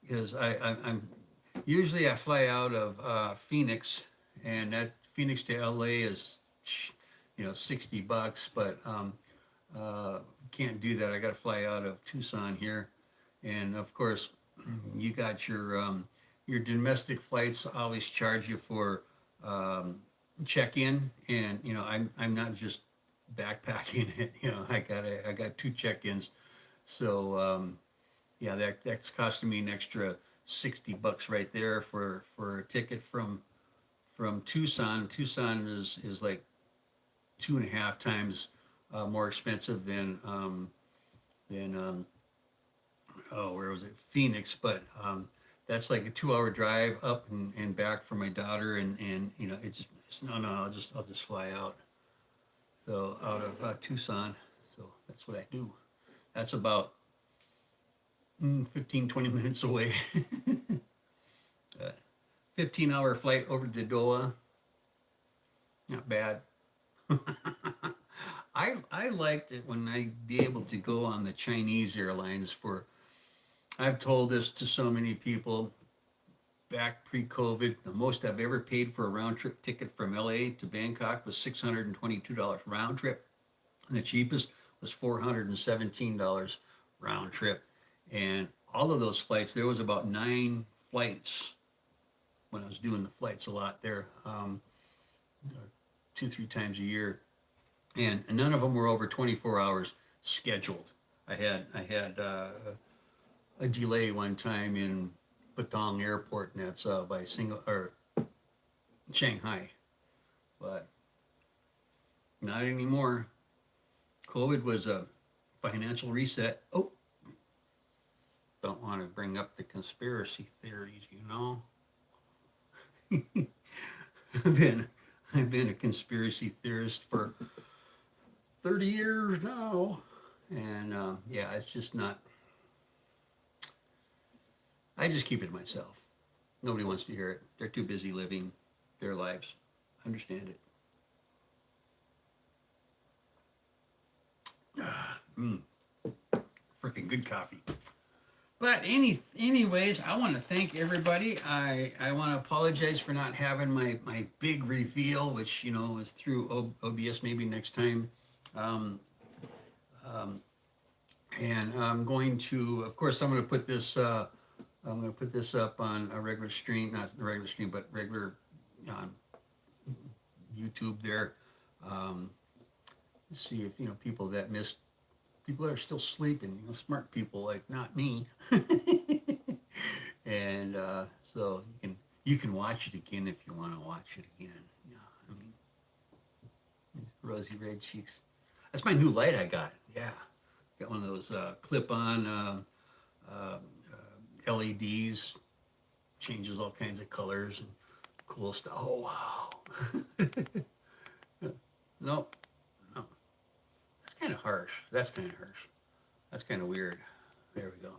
because I'm usually I fly out of Phoenix, and that Phoenix to LA is, $60, but can't do that. I got to fly out of Tucson here, and of course, you got your domestic flights always charge you for check-in, and I'm not just backpacking it. I got two check-ins, so yeah, that's costing me an extra $60 right there for a ticket from Tucson. Tucson is like 2.5 times more expensive than oh, where was it, Phoenix, but that's like a 2 hour drive up and back for my daughter, and no, I'll just fly out, so out of Tucson. So that's what I do. That's about 15, 20 minutes away. 15-hour flight over to Doha. Not bad. I liked it when I be able to go on the Chinese airlines for, I've told this to so many people back pre-COVID, the most I've ever paid for a round trip ticket from LA to Bangkok was $622 round trip. And the cheapest was $417 round trip. And all of those flights, there was about 9 flights when I was doing the flights a lot there. two, three times a year, and none of them were over 24 hours scheduled. I had a delay one time in Patong Airport, and that's by Shanghai, but not anymore. COVID was a financial reset. Oh, don't want to bring up the conspiracy theories, you know. I've been I've been a conspiracy theorist for 30 years now, and yeah, it's just not. I just keep it to myself. Nobody wants to hear it. They're too busy living their lives. Understand it. Freaking good coffee. But anyways, I want to thank everybody. I want to apologize for not having my big reveal, which is through OBS maybe next time. Um, and I'm going to, of course, I'm going to put this. I'm going to put this up on a regular stream, not the regular stream, but regular on YouTube there. See if people that missed, people that are still sleeping, smart people like not me. And so you can watch it again if you want to watch it again. Yeah, I mean, rosy red cheeks. That's my new light I got. Yeah, got one of those clip-on LEDs. Changes all kinds of colors and cool stuff. Oh wow. Nope. No. That's kind of harsh. That's kind of harsh. That's kind of weird. There we go.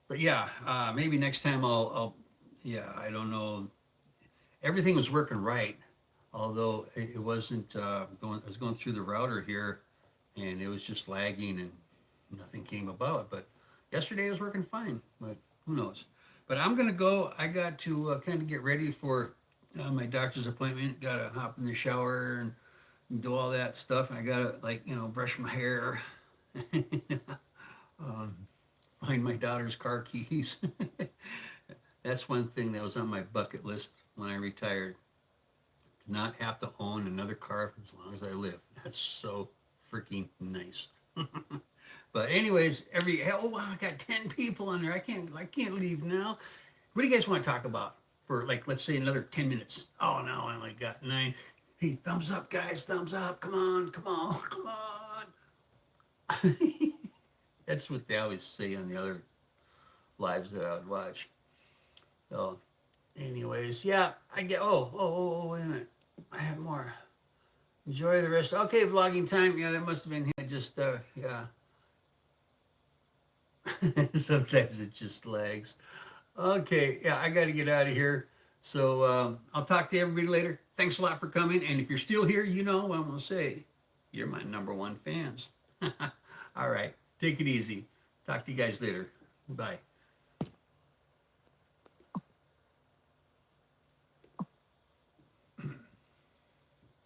But yeah, maybe next time yeah, I don't know. Everything was working right, although it wasn't going. I was going through the router here, and it was just lagging, and nothing came about. But yesterday it was working fine. But who knows? But I'm gonna go. I got to kind of get ready for my doctor's appointment. Got to hop in the shower and do all that stuff, and I gotta brush my hair. Find my daughter's car keys. That's one thing that was on my bucket list when I retired. To not have to own another car for as long as I live. That's so freaking nice. But anyways, oh wow, I got 10 people on there. I can't leave now. What do you guys want to talk about for let's say another 10 minutes? Oh no, I only got 9. Hey, thumbs up, guys, thumbs up. Come on, come on, come on. That's what they always say on the other lives that I would watch. So, anyways, yeah, I get. Wait a minute, I have more. Enjoy the rest. Okay, vlogging time. Yeah, that must have been here. Just yeah. Sometimes it just lags. Okay, yeah, I got to get out of here. So I'll talk to everybody later. Thanks a lot for coming. And if you're still here, you know what I'm going to say. You're my #1 fans. All right, take it easy. Talk to you guys later. Bye.